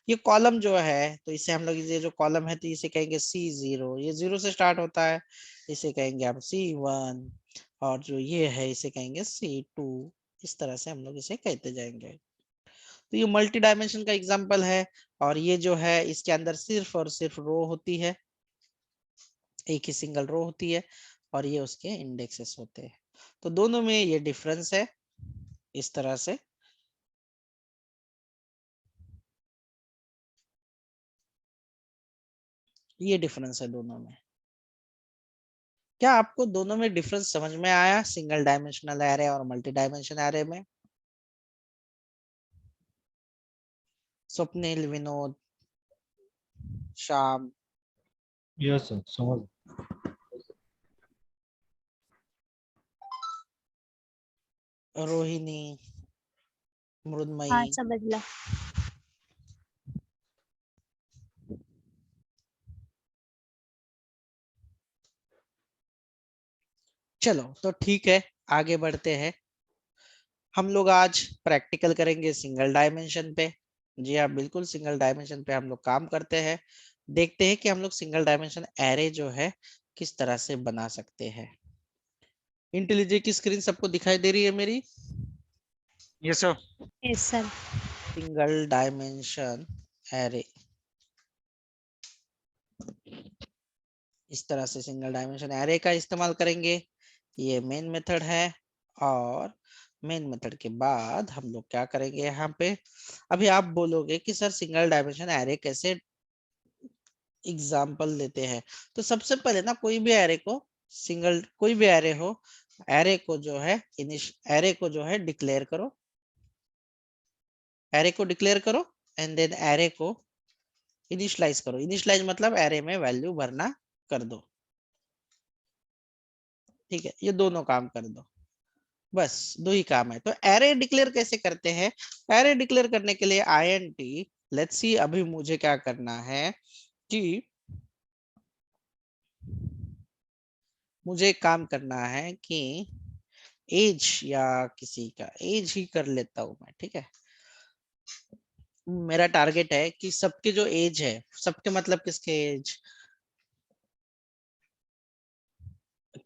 ये कॉलम जो है तो इसे हम लोग, ये जो कॉलम है तो इसे कहेंगे C0, ये 0 से स्टार्ट होता है, इसे कहेंगे हम C1, और जो ये है इसे कहेंगे C2, इस तरह से हम लोग इसे कहते जाएंगे। तो ये मल्टी डायमेंशन का एग्जांपल है, और ये जो है इसके अंदर सिर्फ और सिर्फ रो होती है, एक ही सिंगल रो होती है, और ये उसके इंडेक्सेस होते हैं। तो दोनों में ये डिफरेंस है, इस तरह से। ये डिफरेंस है दोनों में। क्या आपको दोनों में डिफरेंस समझ में आया, सिंगल डायमेंशनल एरे और मल्टी डायमेंशन एरे में? स्वप्निल, विनोद, श्याम, यस सर, समझ। रोहिणी, हाँ मृदमयी। समझ ला। चलो तो ठीक है, आगे बढ़ते हैं। हम लोग आज प्रैक्टिकल करेंगे सिंगल डायमेंशन पे। जी हाँ, बिल्कुल सिंगल डायमेंशन पे हम लोग काम करते हैं। देखते हैं कि हम लोग सिंगल डायमेंशन एरे जो है किस तरह से बना सकते हैं। इंटेलिजेंट की स्क्रीन सबको दिखाई दे रही है मेरी? Yes, sir. Yes sir. Single dimension array, इस तरह से सिंगल डायमेंशन एरे का इस्तेमाल करेंगे। ये मेन मेथड है, और मेन मेथड के बाद हम लोग क्या करेंगे यहाँ पे। अभी आप बोलोगे कि सर सिंगल डायमेंशन एरे कैसे एग्जाम्पल लेते हैं। तो सबसे पहले ना कोई भी एरे को, सिंगल कोई भी एरे हो, एरे को जो है एरे को जो है डिक्लेयर करो, एरे को डिक्लेयर करो एंड देन एरे को इनिशियलाइज करो। इनिशियलाइज मतलब एरे में वैल्यू भरना कर दो। ठीक है, ये दोनों काम कर दो, बस दो ही काम है। तो एरे डिक्लेयर कैसे करते हैं? एरे डिक्लेयर करने के लिए INT, लेट्स सी अभी मुझे क्या करना है कि मुझे एक काम करना है कि एज या किसी का एज ही कर लेता हूं मैं। ठीक है, मेरा टारगेट है कि सबके जो एज है, सबके मतलब किसके एज,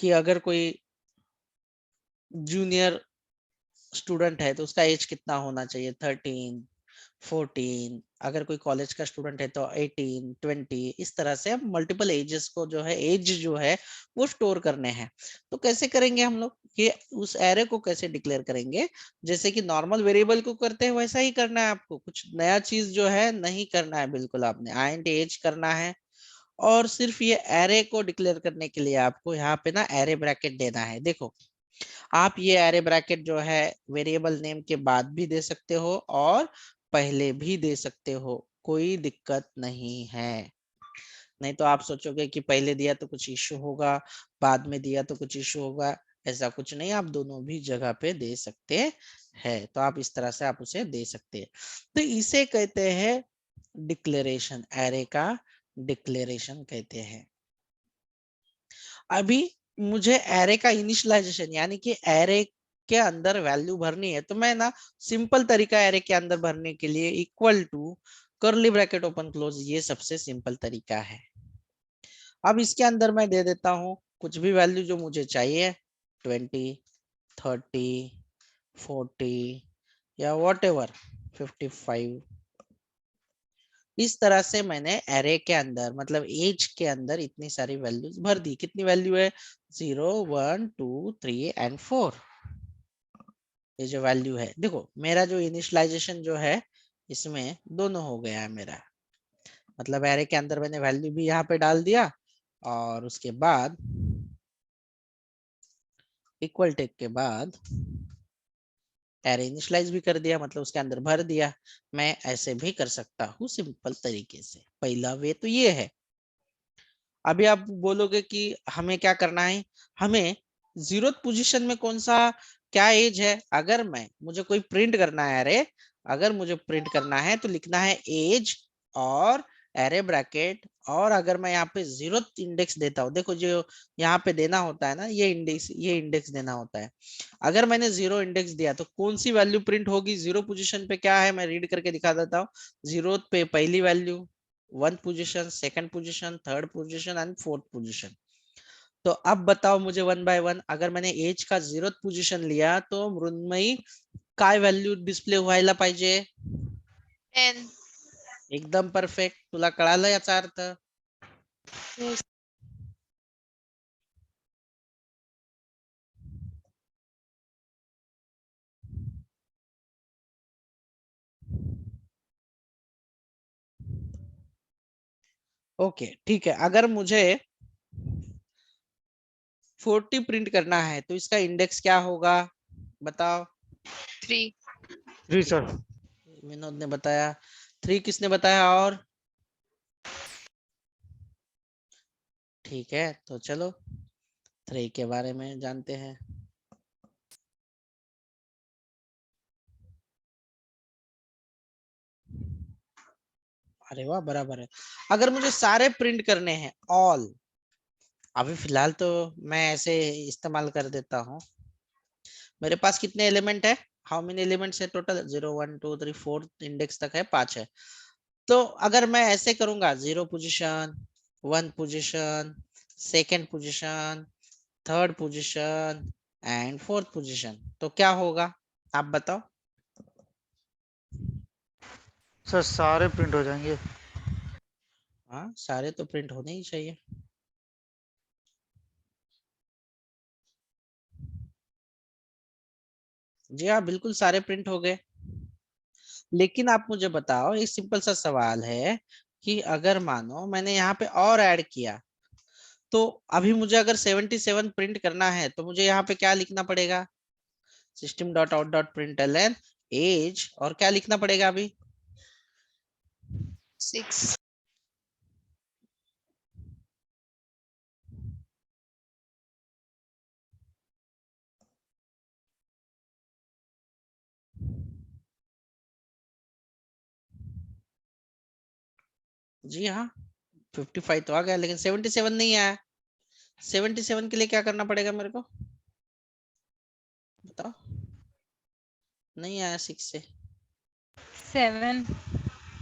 कि अगर कोई जूनियर स्टूडेंट है तो उसका एज कितना होना चाहिए, 13, 14। अगर कोई कॉलेज का स्टूडेंट है तो 18, 20। इस तरह से हम मल्टीपल एजेस को जो है, एज जो है वो स्टोर करने हैं। तो कैसे करेंगे हम लोग कि उस एरे को कैसे डिक्लेयर करेंगे? जैसे कि नॉर्मल वेरिएबल को करते हैं वैसा ही करना है आपको, कुछ नया चीज जो है नहीं करना है बिल्कुल। आपने INT एज करना है और सिर्फ ये एरे को डिक्लेयर करने के लिए आपको यहाँ पे ना एरे ब्रैकेट देना है। देखो, आप ये एरे ब्रैकेट जो है वेरिएबल नेम के बाद भी दे सकते हो और पहले भी दे सकते हो, कोई दिक्कत नहीं है। नहीं तो आप सोचोगे कि पहले दिया तो कुछ इश्यू होगा, बाद में दिया तो कुछ इश्यू होगा। ऐसा कुछ नहीं, आप दोनों भी जगह पे दे सकते हैं। तो आप इस तरह से आप उसे दे सकते हैं। तो इसे कहते हैं डिक्लेरेशन, एरे का डिक्लेरेशन कहते हैं। अभी मुझे एरे का इनिशियलाइजेशन यानी कि एरे के अंदर वैल्यू भरनी है, तो मैं ना सिंपल तरीका एरे के अंदर भरने के लिए equal to curly bracket open close, ये सबसे सिंपल तरीका है। अब इसके अंदर मैं दे देता हूं कुछ भी वैल्यू जो मुझे चाहिए, 20, 30, 40 या वॉट एवर, 55। इस तरह से मैंने एरे के अंदर मतलब एज के अंदर इतनी सारी वैल्यूज भर दी। कितनी वैल्यू है? 0, 1, 2, 3 एंड 4। ये जो वैल्यू है, देखो मेरा जो इनिशियलाइजेशन जो है इसमें दोनों हो गया है मेरा। मतलब एरे के अंदर मैंने वैल्यू भी यहाँ पे डाल दिया और उसके बाद इक्वल टेक के बाद एरे इनिशियलाइज भी कर दिया, मतलब उसके अंदर भर दिया। मैं ऐसे भी कर सकता हूँ सिंपल तरीके से। पहला वे तो ये है। अभी आप बोलोगे कि हमें क्या करना है, हमें 0th पोजीशन में कौन सा क्या एज है। अगर मैं मुझे कोई प्रिंट करना है अरे, अगर मुझे प्रिंट करना है तो लिखना है एज और एरे ब्रैकेट। और अगर मैं यहाँ पे 0th इंडेक्स देता हूँ, देखो जो यहाँ पे देना होता है ना, ये इंडेक्स देना होता है। अगर मैंने 0 इंडेक्स दिया तो कौन सी वैल्यू प्रिंट होगी? 0 पोजीशन पे क्या है, मैं रीड करके दिखा देता हूँ। 0th पे पहली value, 1 position, second position, third position and fourth position. तो अब बताओ मुझे वन बाय वन, अगर मैंने एज का 0th पोजीशन लिया तो मृण्मयी काय व्हॅल्यू डिस्प्ले व्हायला पाहिजे? 10. एकदम परफेक्ट. तुला कळालं याचा अर्थ? Yes. ओके ठीक है। अगर मुझे 40 प्रिंट करना है तो इसका इंडेक्स क्या होगा बताओ? 3. 3 सर। विनोद ने बताया 3, किसने बताया और? ठीक है, तो चलो 3 के बारे में जानते हैं। अरे वाह, बराबर है। अगर मुझे सारे प्रिंट करने हैं ऑल, अभी फिलहाल तो मैं ऐसे इस्तेमाल कर देता हूँ। मेरे पास कितने एलिमेंट है? हाउ मेनी एलिमेंट्स है टोटल? 0, 1, 2, 3, 4 इंडेक्स तक है, 5 है। तो अगर मैं ऐसे करूंगा 0 position, 1 position, second position, third position and fourth position, तो क्या होगा आप बताओ? सर सारे प्रिंट हो जाएंगे। हाँ, सारे तो प्रिंट होने ही चाहिए। जी हाँ, बिल्कुल सारे प्रिंट हो गए। लेकिन आप मुझे बताओ, एक सिंपल सा सवाल है कि अगर मानो मैंने यहाँ पे और ऐड किया, तो अभी मुझे अगर 77 प्रिंट करना है तो मुझे यहाँ पे क्या लिखना पड़ेगा? System dot out dot println एज, और क्या लिखना पड़ेगा अभी? 6. जी हाँ, 55 तो आ गया, लेकिन 77 नहीं आया। 77 के लिए क्या करना पड़ेगा मेरे को बताओ? नहीं आया 6 से। 7.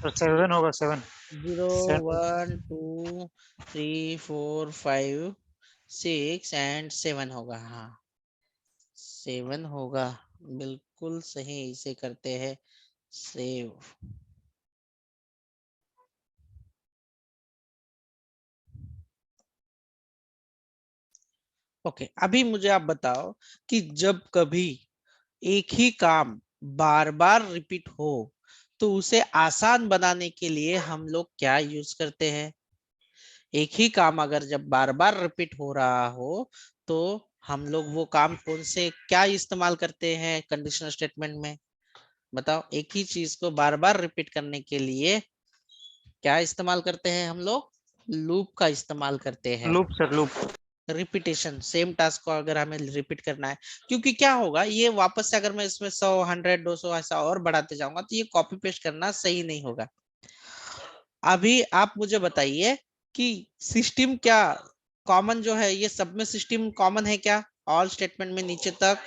तो 7 होगा 7। 0 1 2 3 4 5 6 एंड 7 होगा। हाँ, 7 होगा, बिल्कुल सही। इसे करते हैं सेव। ओके, अभी मुझे आप बताओ कि जब कभी एक ही काम बार बार रिपीट हो तो उसे आसान बनाने के लिए हम लोग क्या यूज करते हैं? एक ही काम अगर जब बार बार रिपीट हो रहा हो तो हम लोग वो काम कौन से क्या इस्तेमाल करते हैं कंडीशनल स्टेटमेंट में? बताओ, एक ही चीज को बार बार रिपीट करने के लिए क्या इस्तेमाल करते हैं हम लोग? लूप का इस्तेमाल करते हैं। Loop sir, loop. Repetition, same task को अगर हमें रिपीट करना है, क्योंकि क्या होगा, ये वापस से अगर मैं इसमें 100 100 200 ऐसा और बढ़ाते जाऊंगा तो ये कॉपी पेस्ट करना सही नहीं होगा। अभी आप मुझे बताइए कि सिस्टम क्या कॉमन जो है, ये सब में सिस्टम कॉमन है क्या? ऑल स्टेटमेंट में नीचे तक,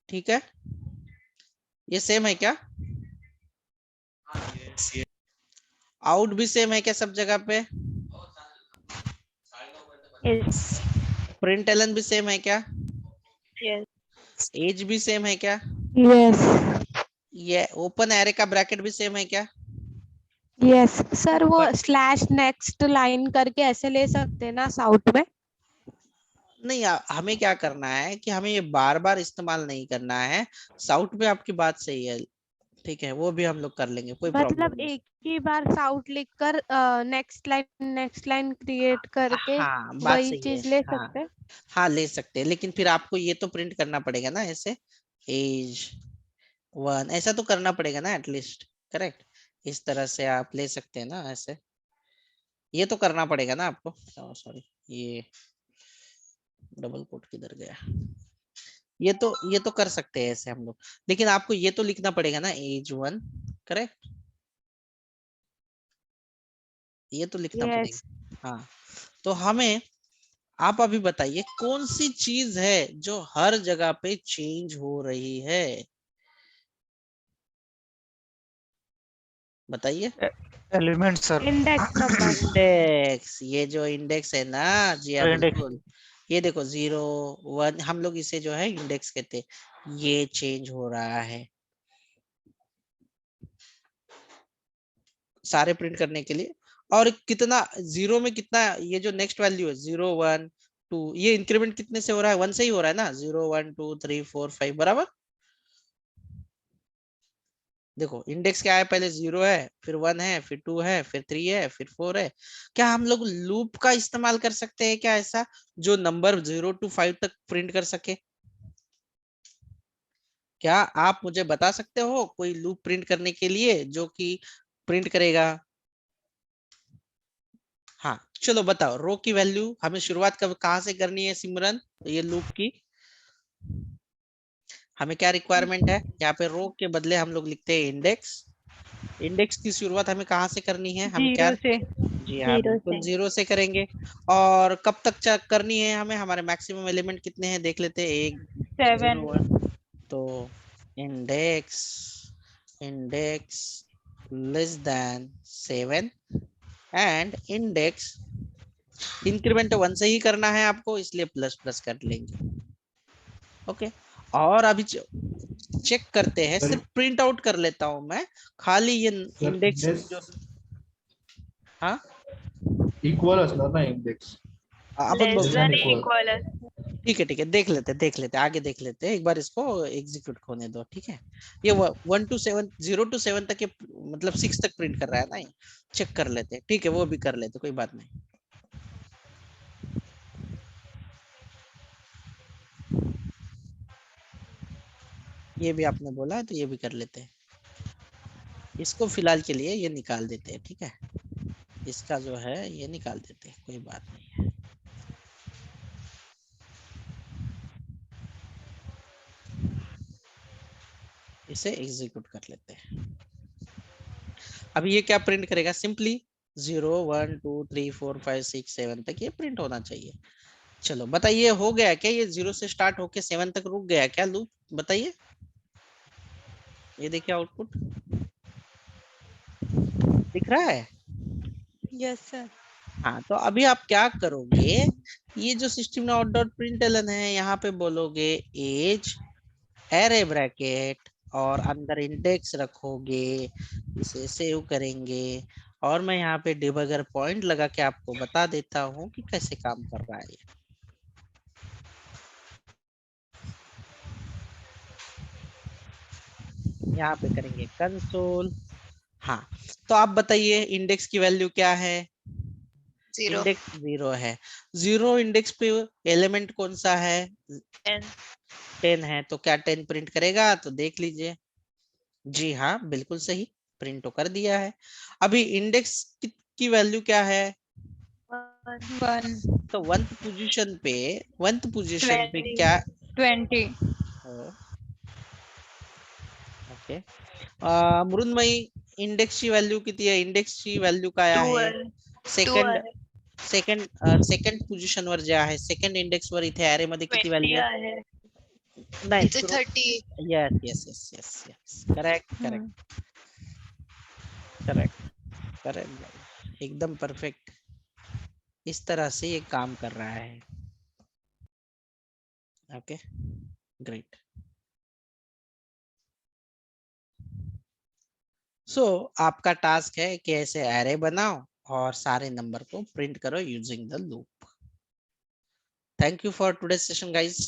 ठीक है? ये सेम है क्या? आउट भी सेम है क्या सब जगह पे? Yes. प्रिंट एलन भी सेम है क्या? Yes. एज भी सेम है क्या? यस ये ओपन एरे का ब्रैकेट भी सेम है क्या? यस सर, वो But- स्लैश नेक्स्ट लाइन करके ऐसे ले सकते हैं ना साउथ में? नहीं, हमें क्या करना है कि हमें ये बार बार इस्तेमाल नहीं करना है। साउथ में आपकी बात सही है, ठीक है, वो भी हम लोग कर लेंगे, कोई प्रॉब्लम मतलब नहीं। एक ही बार साउथ लिखकर नेक्स्ट लाइन क्रिएट करके हाँ, बात वही सही है। चीज ले हाँ सकते हैं। हाँ, ले सकते हैं, लेकिन फिर आपको ये तो प्रिंट करना पड़ेगा ना ऐसे, एज 1 ऐसा तो करना पड़ेगा ना एटलीस्ट। करेक्ट, इस तरह से आप ले सकते हैं ना ऐसे, ये तो करना पड़ेगा ना आपको। सॉरी, ये डबल कोट किधर गया? ये तो कर सकते हैं ऐसे हम लोग, लेकिन आपको ये तो लिखना पड़ेगा ना एज 1। करेक्ट, ये तो लिखना यस पड़ेगा। हाँ, तो हमें आप अभी बताइए कौन सी चीज है जो हर जगह पे चेंज हो रही है? बताइए। Element sir. Index number. Index, ये जो इंडेक्स है ना, जी हाँ इंडेक्स। बिल्कुल। ये देखो 0 1, हम लोग इसे जो है इंडेक्स कहते हैं, ये चेंज हो रहा है सारे प्रिंट करने के लिए। और कितना जीरो में कितना, ये जो नेक्स्ट वैल्यू है 0 1 2, ये इंक्रीमेंट कितने से हो रहा है? 1 से ही हो रहा है ना। 0 1 2 3 4 5 बराबर। देखो इंडेक्स क्या है, पहले 0 है, फिर 1 है, फिर 2 है, फिर 3 है, फिर 4 है। क्या हम लोग लूप का इस्तेमाल कर सकते हैं क्या ऐसा, जो नंबर 0 to 5 तक प्रिंट कर सके? क्या आप मुझे बता सकते हो कोई लूप प्रिंट करने के लिए जो कि प्रिंट करेगा? हाँ, चलो बताओ, रो की वैल्यू हमें शुरुआत कब कहाँ से करनी है सिमरन? तो ये लूप की हमें क्या रिक्वायरमेंट है? यहाँ पे रो के बदले हम लोग लिखते हैं इंडेक्स। इंडेक्स की शुरुआत हमें कहाँ से करनी है? हम क्या? 0 से. जी हाँ, 0 बिल्कुल से. 0 से करेंगे। और कब तक करनी है हमें? हमारे मैक्सिमम एलिमेंट कितने हैं देख लेते हैं, 1 7. 0 1। तो index index less than 7 and index increment 1 से ही करना है आपको, इसलिए प्लस प्लस कर लेंगे। ओके, और अभी चेक करते हैं, सर, सिर्फ प्रिंट आउट कर लेता हूं मैं खाली ये सर इंडेक्स जो। इंडेक्स हाँ, इक्वल असणार ना इंडेक्स. आपण Less बघू. than equal. equal. ठीक है, देख लेते आगे देख लेते, एक बार इसको एग्जीक्यूट होने दो, ठीक है। ये 1 to 7 0 to 7 तक ये मतलब 6 तक प्रिंट कर रहा है ना, चेक कर लेते हैं, ठीक है, वो भी कर लेते, कोई बात नहीं। ये भी आपने बोला है तो ये भी कर लेते हैं, इसको फिलहाल के लिए ये निकाल देते हैं, ठीक है, इसका जो है ये निकाल देते हैं, कोई बात नहीं है। इसे एग्जीक्यूट कर लेते हैं। अभी ये क्या प्रिंट करेगा, सिंपली 0 1 2 3 4 5 6 7 तक ये प्रिंट होना चाहिए। चलो बताइए, हो गया क्या, ये 0 से स्टार्ट होके 7 तक रुक गया क्या लूप, बताइए। ये देखिए आउटपुट दिख रहा है। Yes, sir. हाँ, तो अभी आप क्या करोगे, ये जो सिस्टम आउट डॉट प्रिंटलन है, यहाँ पे बोलोगे एज एरे ब्रैकेट और अंदर इंडेक्स रखोगे, इसे सेव करेंगे, और मैं यहाँ पे डिबगर पॉइंट लगा के आपको बता देता हूँ कि कैसे काम कर रहा है ये। यहाँ पे करेंगे कंसोल। हाँ, तो आप बताइए इंडेक्स की वैल्यू क्या है, 0 इंडेक्स 0 है, 0 इंडेक्स पे एलिमेंट कौन सा है, 10 10 है, तो क्या 10 प्रिंट करेगा, तो देख लीजिए, जी हाँ बिल्कुल सही, प्रिंट तो कर दिया है। अभी इंडेक्स की वैल्यू क्या है, 1 तो 1th पोजीशन पे 20 क्या 20 ओके, मृण्मयी इंडेक्सची व्हॅल्यू किती आहे, इंडेक्सची व्हॅल्यू काय आहे, 12 सेकंड 12 सेकंड पोझिशन वर जे आहे, सेकंड इंडेक्स वर इथे ऍरे मध्ये किती 20 व्हॅल्यू आहे, आहे नाही इथे 30 yes yes yes yes yes correct correct correct correct, एकदम परफेक्ट, इस तरह से ये काम कर रहा है। Okay great. सो आपका टास्क है कि ऐसे एरे बनाओ और सारे नंबर को प्रिंट करो using the loop. Thank you for today session guys.